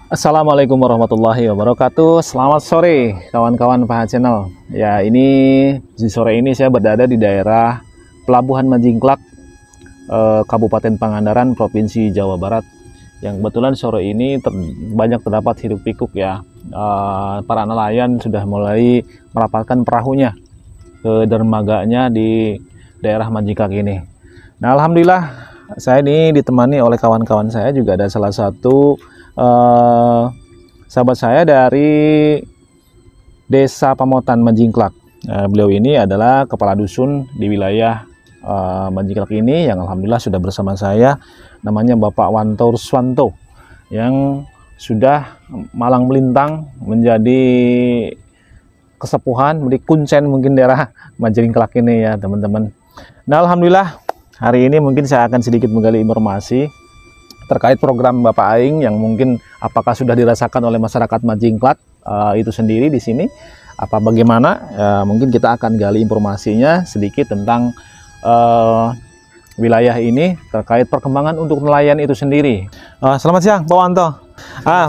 Assalamualaikum warahmatullahi wabarakatuh. Selamat sore kawan-kawan PH Channel. Ya, ini di sore ini saya berada di daerah Pelabuhan Majingklak, Kabupaten Pangandaran, Provinsi Jawa Barat. Yang kebetulan sore ini banyak terdapat hiruk pikuk ya. Para nelayan sudah mulai merapatkan perahunya ke dermaganya di daerah Majingklak ini. Nah, alhamdulillah saya ini ditemani oleh kawan-kawan saya, juga ada salah satu sahabat saya dari Desa Pamotan Majingklak. Beliau ini adalah kepala dusun di wilayah Majingklak ini yang alhamdulillah sudah bersama saya, namanya Bapak Wanto Ruswanto, yang sudah malang melintang menjadi kesepuhan, menjadi kuncen mungkin daerah Majingklak ini ya teman-teman. Nah, alhamdulillah hari ini mungkin saya akan sedikit menggali informasi terkait program Bapak Aing yang mungkin apakah sudah dirasakan oleh masyarakat Majingklak itu sendiri di sini, apa bagaimana, mungkin kita akan gali informasinya sedikit tentang wilayah ini terkait perkembangan untuk nelayan itu sendiri. Selamat siang Pak Wanto.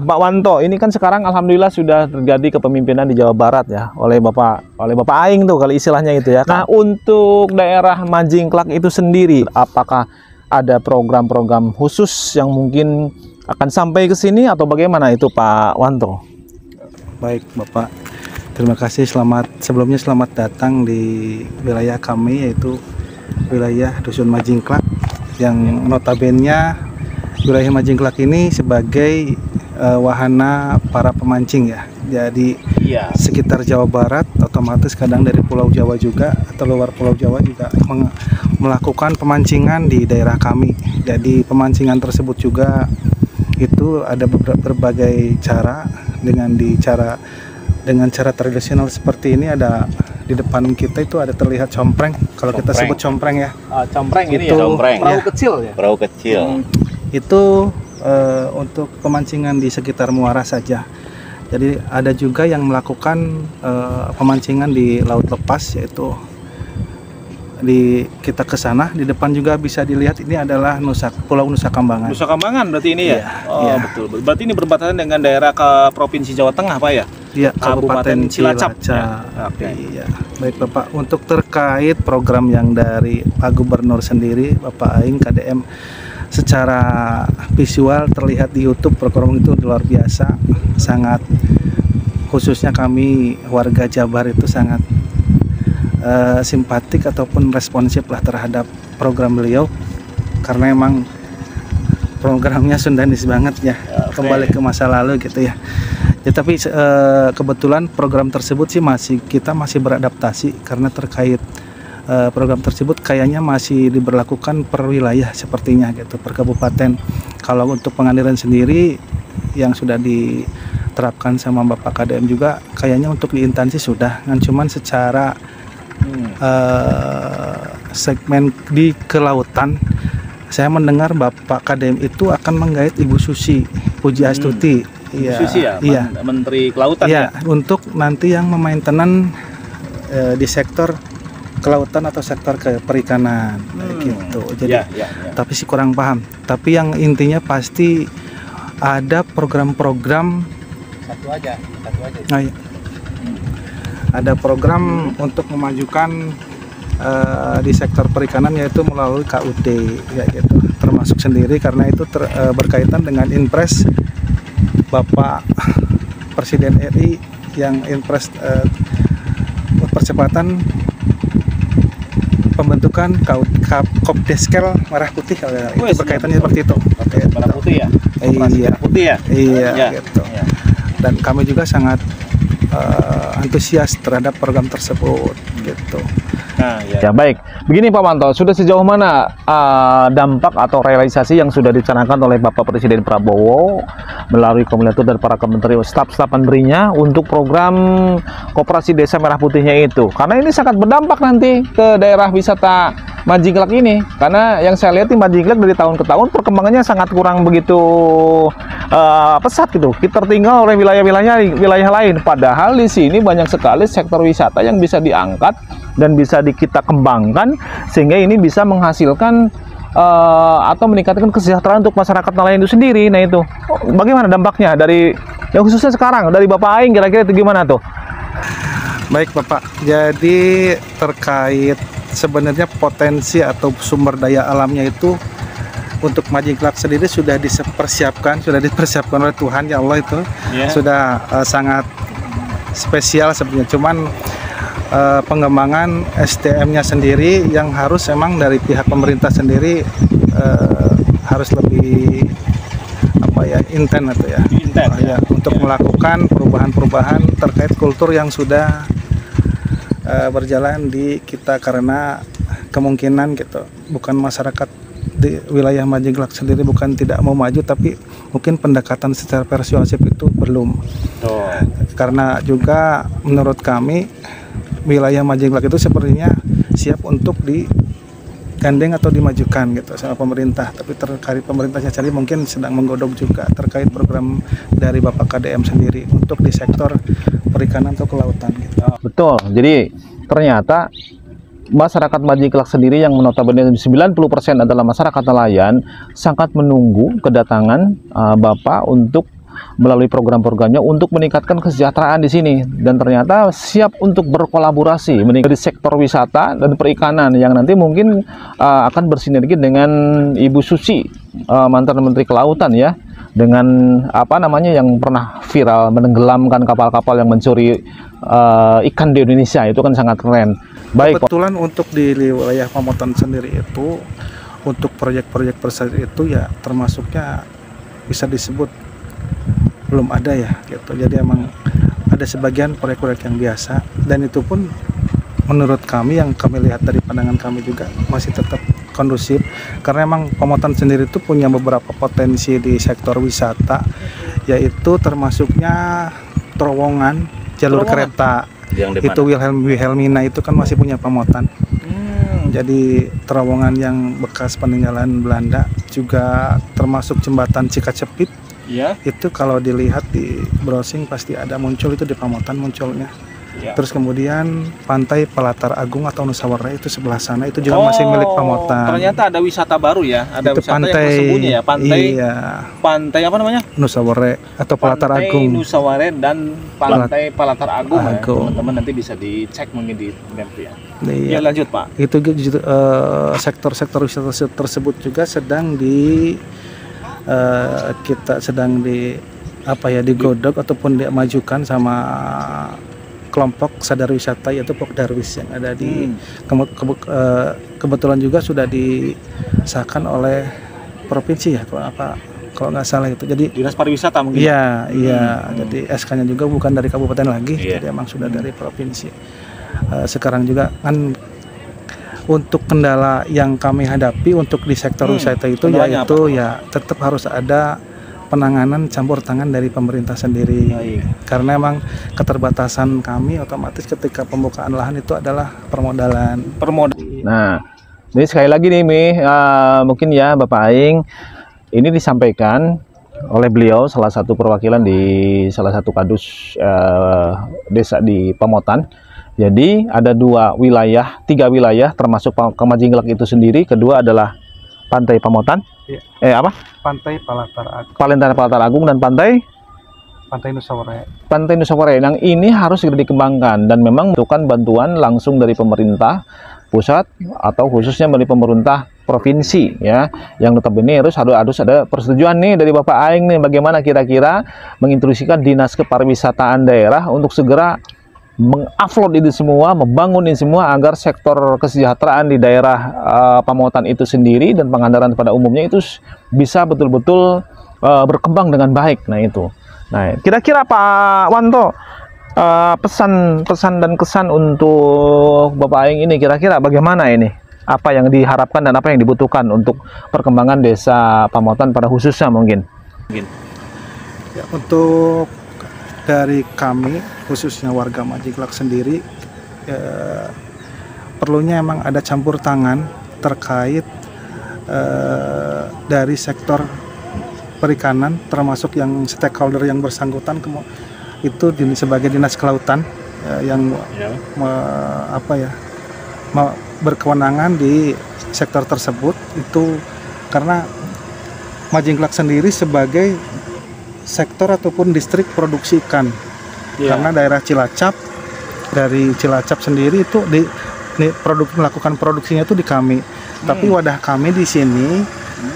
Pak Wanto, ini kan sekarang alhamdulillah sudah terjadi kepemimpinan di Jawa Barat ya oleh Bapak Aing tuh kalau istilahnya itu ya. Nah, untuk daerah Majingklak itu sendiri, apakah ada program-program khusus yang mungkin akan sampai ke sini atau bagaimana itu Pak Wanto? Baik Bapak, terima kasih. Sebelumnya selamat datang di wilayah kami, yaitu wilayah Dusun Majingklak, yang notabene wilayah Majingklak ini sebagai wahana para pemancing ya. Jadi sekitar Jawa Barat otomatis kadang dari Pulau Jawa juga atau luar Pulau Jawa juga melakukan pemancingan di daerah kami. Jadi pemancingan tersebut juga itu ada berbagai cara, dengan cara tradisional seperti ini. Ada di depan kita itu ada terlihat compreng, kalau kita sebut compreng ya. Compreng ini itu ya, perahu ya, kecil ya. Perahu kecil. Itu untuk pemancingan di sekitar muara saja. Jadi ada juga yang melakukan pemancingan di laut lepas, yaitu kita ke sana. Di depan juga bisa dilihat ini adalah Pulau Nusa Kambangan. Nusa Kambangan berarti ini ya? Iya. Betul. Berarti ini berbatasan dengan daerah ke Provinsi Jawa Tengah Pak ya? Iya, Kabupaten Cilacap. Ya. Okay. Iya. Baik Bapak, untuk terkait program yang dari Pak Gubernur sendiri, Bapak Aing KDM, secara visual terlihat di YouTube, program itu luar biasa, sangat, khususnya kami warga Jabar itu sangat simpatik ataupun responsif lah terhadap program beliau, karena emang programnya Sundanis banget ya. Kembali ke masa lalu gitu ya. Tapi kebetulan program tersebut sih kita masih beradaptasi, karena terkait program tersebut kayaknya masih diberlakukan per wilayah sepertinya gitu, per kabupaten. Kalau untuk Pangandaran sendiri yang sudah diterapkan sama Bapak KDM juga kayaknya untuk di instansi sudah, kan cuman secara segmen di kelautan saya mendengar Bapak KDM itu akan menggait Ibu Susi Pujiastuti. Ibu Susi ya, iya. Menteri Kelautan ya, ya. Untuk nanti yang memaintenan di sektor kelautan atau sektor perikanan gitu. Jadi tapi sih kurang paham. Tapi yang intinya pasti ada program-program Satu aja. Ada program untuk memajukan di sektor perikanan, yaitu melalui KUD ya gitu. Termasuk sendiri karena itu berkaitan dengan Inpres Bapak Presiden RI, yang Inpres percepatan pembentukan Kopdeskel Merah Putih, itu berkaitannya seperti itu. Merah Putih ya? Iya. Putih ya? Iya, gitu. Dan kami juga sangat antusias terhadap program tersebut gitu. Ya baik, begini Pak Wanto, sudah sejauh mana dampak atau realisasi yang sudah dicanangkan oleh Bapak Presiden Prabowo melalui koordinator dan para kementerian staf-staf menterinya untuk program Koperasi Desa Merah Putihnya itu? Karena ini sangat berdampak nanti ke daerah wisata Majingklak ini, karena yang saya lihat di Majingklak dari tahun ke tahun perkembangannya sangat kurang begitu pesat gitu, kita tertinggal oleh wilayah lain. Padahal di sini banyak sekali sektor wisata yang bisa diangkat dan bisa kita kembangkan, sehingga ini bisa menghasilkan atau meningkatkan kesejahteraan untuk masyarakat nelayan itu sendiri. Nah itu bagaimana dampaknya dari yang khususnya sekarang dari Bapak Aing, kira-kira itu gimana tuh? Baik Bapak, jadi terkait sebenarnya potensi atau sumber daya alamnya itu untuk Majingklak sendiri sudah dipersiapkan oleh Tuhan, ya Allah, itu sudah sangat spesial sebenarnya. Cuman pengembangan SDM-nya sendiri yang harus emang dari pihak pemerintah sendiri harus lebih intens atau untuk melakukan perubahan-perubahan terkait kultur yang sudah berjalan di kita, karena kemungkinan gitu bukan masyarakat di wilayah Majingklak sendiri bukan tidak mau maju, tapi mungkin pendekatan secara persuasif itu belum. Karena juga menurut kami wilayah Majingklak itu sepertinya siap untuk digandeng atau dimajukan gitu sama pemerintah, tapi terkait pemerintahnya sendiri mungkin sedang menggodok juga terkait program dari Bapak KDM sendiri untuk di sektor perikanan atau kelautan gitu. Betul, jadi ternyata masyarakat Majingklak sendiri yang notabene 90% adalah masyarakat nelayan sangat menunggu kedatangan Bapak untuk melalui program-programnya untuk meningkatkan kesejahteraan di sini, dan ternyata siap untuk berkolaborasi meningkat di sektor wisata dan perikanan yang nanti mungkin akan bersinergi dengan Ibu Susi, mantan Menteri Kelautan ya, dengan yang pernah viral menenggelamkan kapal-kapal yang mencuri ikan di Indonesia. Itu kan sangat keren. Baik. Kebetulan untuk di wilayah Pamotan sendiri itu untuk proyek-proyek besar itu ya termasuknya bisa disebut belum ada ya gitu. Jadi emang ada sebagian proyek-proyek yang biasa, dan itu pun menurut kami yang kami lihat dari pandangan kami juga masih tetap kondusif, karena emang Pamotan sendiri itu punya beberapa potensi di sektor wisata, yaitu termasuknya terowongan jalur kereta yang itu Wilhelmina itu kan masih punya Pamotan. Jadi terowongan yang bekas peninggalan Belanda, juga termasuk jembatan Cikacepit. Itu kalau dilihat di browsing pasti ada muncul, itu di Pamotan munculnya. Terus kemudian pantai Palatar Agung atau Nusa Werai itu sebelah sana, itu juga masih milik Pamotan. Ternyata ada wisata baru ya, ada itu wisata pantai, yang tersembunyi ya, pantai. Iya. Pantai apa namanya? Nusa Werai atau Palatar Agung. Nusa Werai dan pantai Palatar Agung. Ya. Teman-teman nanti bisa dicek mungkin di map ya. Ya lanjut Pak. Itu sektor-sektor wisata tersebut juga sedang digodok ataupun dimajukan sama kelompok sadar wisata, yaitu Pokdarwis yang ada di kebetulan juga sudah disahkan oleh provinsi ya kalau nggak salah itu. Jadi Dinas Pariwisata mungkin. Iya. Jadi SK-nya juga bukan dari kabupaten lagi, jadi emang sudah dari provinsi. Sekarang juga kan untuk kendala yang kami hadapi untuk di sektor wisata itu yaitu tetap harus ada penanganan campur tangan dari pemerintah sendiri. Karena emang keterbatasan kami otomatis ketika pembukaan lahan itu adalah permodalan. Nah, ini sekali lagi nih mungkin ya Bapak Aing, ini disampaikan oleh beliau salah satu perwakilan di salah satu kadus desa di Pamotan. Jadi ada tiga wilayah termasuk Majingklak itu sendiri. Kedua adalah Pantai Pamotan, Pantai Palatar Agung. Pantai Palatar Agung dan Pantai Nusa Werai. Pantai Nusa Werai. Yang ini harus segera dikembangkan dan memang membutuhkan bantuan langsung dari pemerintah pusat atau khususnya dari pemerintah provinsi ya. Yang notabene harus ada persetujuan nih dari Bapak Aing nih, bagaimana kira-kira menginstruksikan Dinas Kepariwisataan daerah untuk segera mengupload itu semua, membangun ini semua agar sektor kesejahteraan di daerah Pamotan itu sendiri dan Pangandaran pada umumnya itu bisa betul-betul berkembang dengan baik. Nah itu. Nah, kira-kira Pak Wanto, pesan dan kesan untuk Bapak Aing ini kira-kira bagaimana ini? Apa yang diharapkan dan apa yang dibutuhkan untuk perkembangan desa Pamotan pada khususnya mungkin? Ya, untuk dari kami khususnya warga Majingklak sendiri perlunya emang ada campur tangan terkait dari sektor perikanan, termasuk yang stakeholder yang bersangkutan itu sebagai Dinas Kelautan yang berkewenangan di sektor tersebut itu karena Majingklak sendiri sebagai sektor ataupun distrik produksi ikan. Karena daerah Cilacap, dari Cilacap sendiri itu melakukan produksinya itu di kami. Tapi wadah kami di sini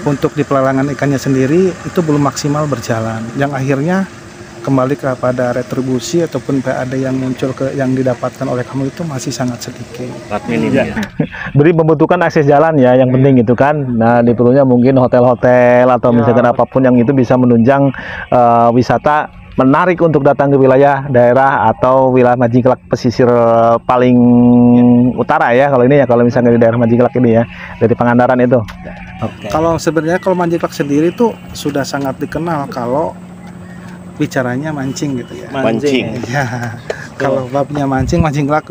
untuk di pelelangan ikannya sendiri itu belum maksimal berjalan. Yang akhirnya kembali kepada retribusi ataupun PAD yang muncul yang didapatkan oleh kami itu masih sangat sedikit. Beri membutuhkan akses jalan ya, yang penting itu kan. Nah, diperlunya mungkin hotel-hotel atau misalkan apapun yang itu bisa menunjang wisata menarik untuk datang ke wilayah daerah atau wilayah Majingklak pesisir paling utara ya. Kalau ini ya, kalau misalnya di daerah Majingklak ini ya, dari Pangandaran itu. Kalau sebenarnya kalau Majingklak sendiri itu sudah sangat dikenal kalau bicaranya mancing gitu ya. Mancing. Ya. Kalau babnya mancing, Majingklak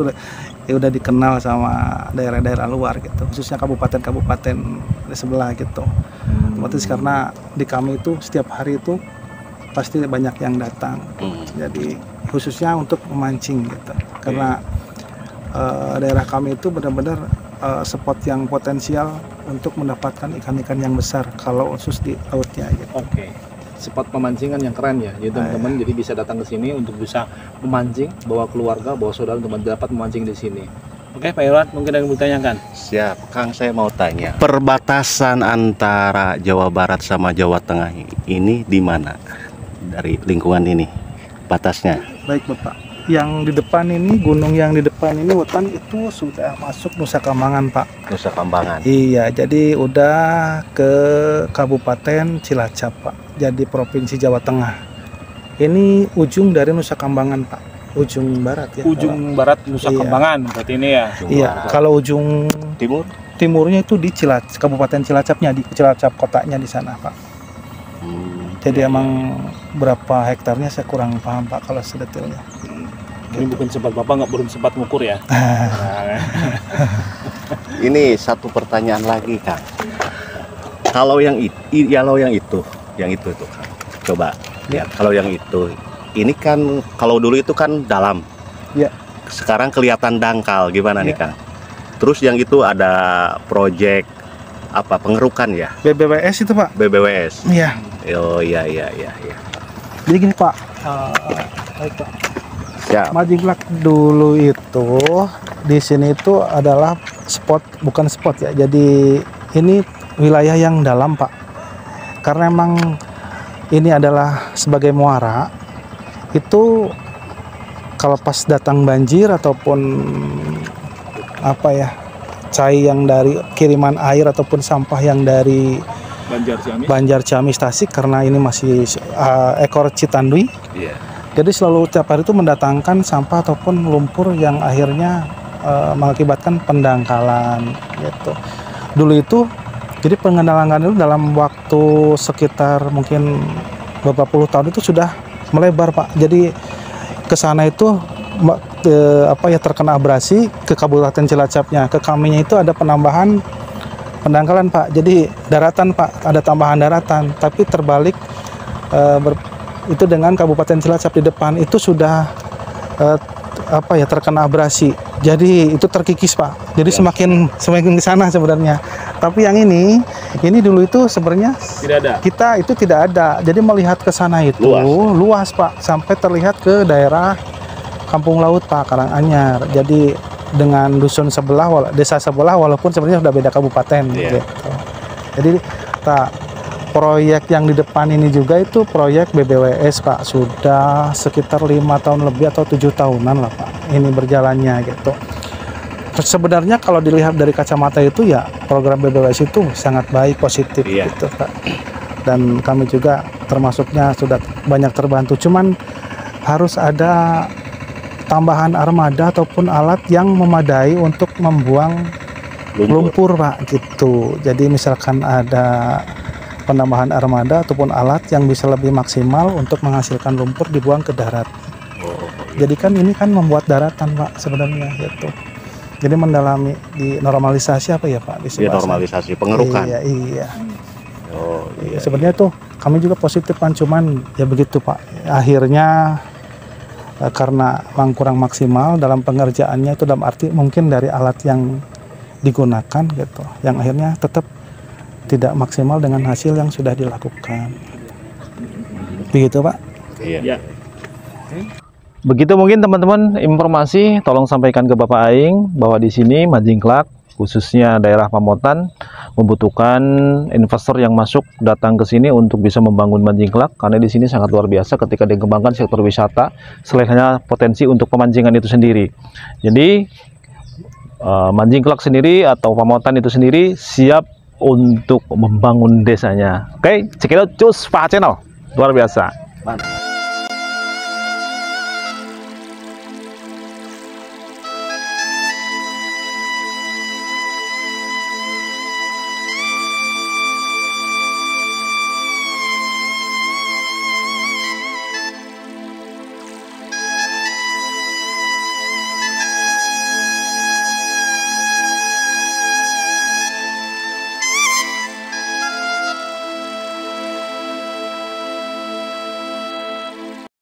udah dikenal sama daerah-daerah luar gitu, khususnya kabupaten-kabupaten di sebelah gitu. Otomatis karena di kami itu setiap hari itu pasti banyak yang datang. Jadi khususnya untuk memancing gitu. Karena daerah kami itu benar-benar spot yang potensial untuk mendapatkan ikan-ikan yang besar kalau khusus di lautnya gitu. Spot pemancingan yang keren ya, jadi teman-teman jadi bisa datang ke sini untuk bisa memancing, bawa keluarga, bawa saudara untuk dapat memancing di sini. Oke, Pak Irwan, mungkin ada yang mau ditanyakan? Siap, Kang, saya mau tanya. Perbatasan antara Jawa Barat sama Jawa Tengah ini di mana? Dari lingkungan ini, batasnya. Baik, Bapak. Yang di depan ini, gunung yang di depan ini, Wetan itu sudah masuk Nusa Kambangan, Pak. Nusa Kambangan. Iya, jadi udah ke Kabupaten Cilacap, Pak. Jadi Provinsi Jawa Tengah. Ini ujung dari Nusa Kambangan, Pak. Ujung barat ya. Ujung barat Nusa Kambangan berarti ini ya. Iya, kalau ujung timurnya itu di Kabupaten Cilacapnya, di Cilacap kotanya di sana, Pak. Jadi emang berapa hektarnya saya kurang paham, Pak, kalau sedetailnya. Ini bukan sempat Bapak belum sempat ngukur ya. Ini satu pertanyaan lagi, Kang. Kalau yang itu tuh, Kang. Coba lihat. Kalau yang itu, ini kan kalau dulu itu kan dalam. Ya. Sekarang kelihatan dangkal, gimana nih, Kang? Terus yang itu ada proyek apa pengerukan ya? BBWS itu, Pak. BBWS. Iya. Oh iya. Jadi gini, Pak. Baik, Pak. Siap. Majingklak dulu itu di sini itu adalah bukan spot ya. Jadi ini wilayah yang dalam, Pak. Karena emang ini adalah sebagai muara. Itu kalau pas datang banjir ataupun apa ya, cai yang dari kiriman air ataupun sampah yang dari Banjar Ciamis Tasik, karena ini masih ekor Citandui. Jadi selalu tiap hari itu mendatangkan sampah ataupun lumpur yang akhirnya mengakibatkan pendangkalan gitu. Dulu itu jadi pengenalan itu dalam waktu sekitar mungkin beberapa puluh tahun itu sudah melebar, Pak. Jadi ke sana itu terkena abrasi, ke Kabupaten Cilacapnya, ke kaminya itu ada penambahan pendangkalan, Pak. Jadi daratan, Pak, ada tambahan daratan, tapi terbalik itu dengan Kabupaten Cilacap di depan itu sudah terkena abrasi. Jadi itu terkikis, Pak. Jadi semakin ke sana sebenarnya. Tapi yang ini dulu itu sebenarnya tidak ada. Kita itu tidak ada. Jadi melihat ke sana itu luas, Pak, sampai terlihat ke daerah Kampung Laut, Pak, Karanganyar. Jadi dengan dusun sebelah, desa sebelah, walaupun sebenarnya sudah beda kabupaten gitu. Jadi proyek yang di depan ini juga itu proyek BBWS, Pak. Sudah sekitar 5 tahun lebih atau 7 tahunan lah, Pak, ini berjalannya gitu. Sebenarnya kalau dilihat dari kacamata itu ya program BBWS itu sangat baik, positif gitu, Pak. Dan kami juga termasuknya sudah banyak terbantu. Cuman harus ada tambahan armada ataupun alat yang memadai untuk membuang lumpur, Pak, gitu. Jadi misalkan ada penambahan armada ataupun alat yang bisa lebih maksimal untuk menghasilkan lumpur dibuang ke darat. Jadi kan ini kan membuat daratan, Pak, sebenarnya gitu. Jadi mendalami di normalisasi apa ya, Pak? Normalisasi pengerukan. Iya. Sebenarnya tuh kami juga positif kan, cuman ya begitu, Pak. Akhirnya karena memang kurang maksimal dalam pengerjaannya itu, dalam arti mungkin dari alat yang digunakan gitu, yang akhirnya tetap tidak maksimal dengan hasil yang sudah dilakukan. Begitu Pak. Iya. Begitu mungkin teman-teman informasi, tolong sampaikan ke Bapak Aing bahwa di sini Majingklak khususnya daerah Pamotan membutuhkan investor yang masuk datang ke sini untuk bisa membangun Majingklak, karena di sini sangat luar biasa ketika dikembangkan sektor wisata, selain hanya potensi untuk pemancingan itu sendiri. Jadi Majingklak sendiri atau Pamotan itu sendiri siap untuk membangun desanya. Oke, check it out, cus Pak Channel, luar biasa. Mantap.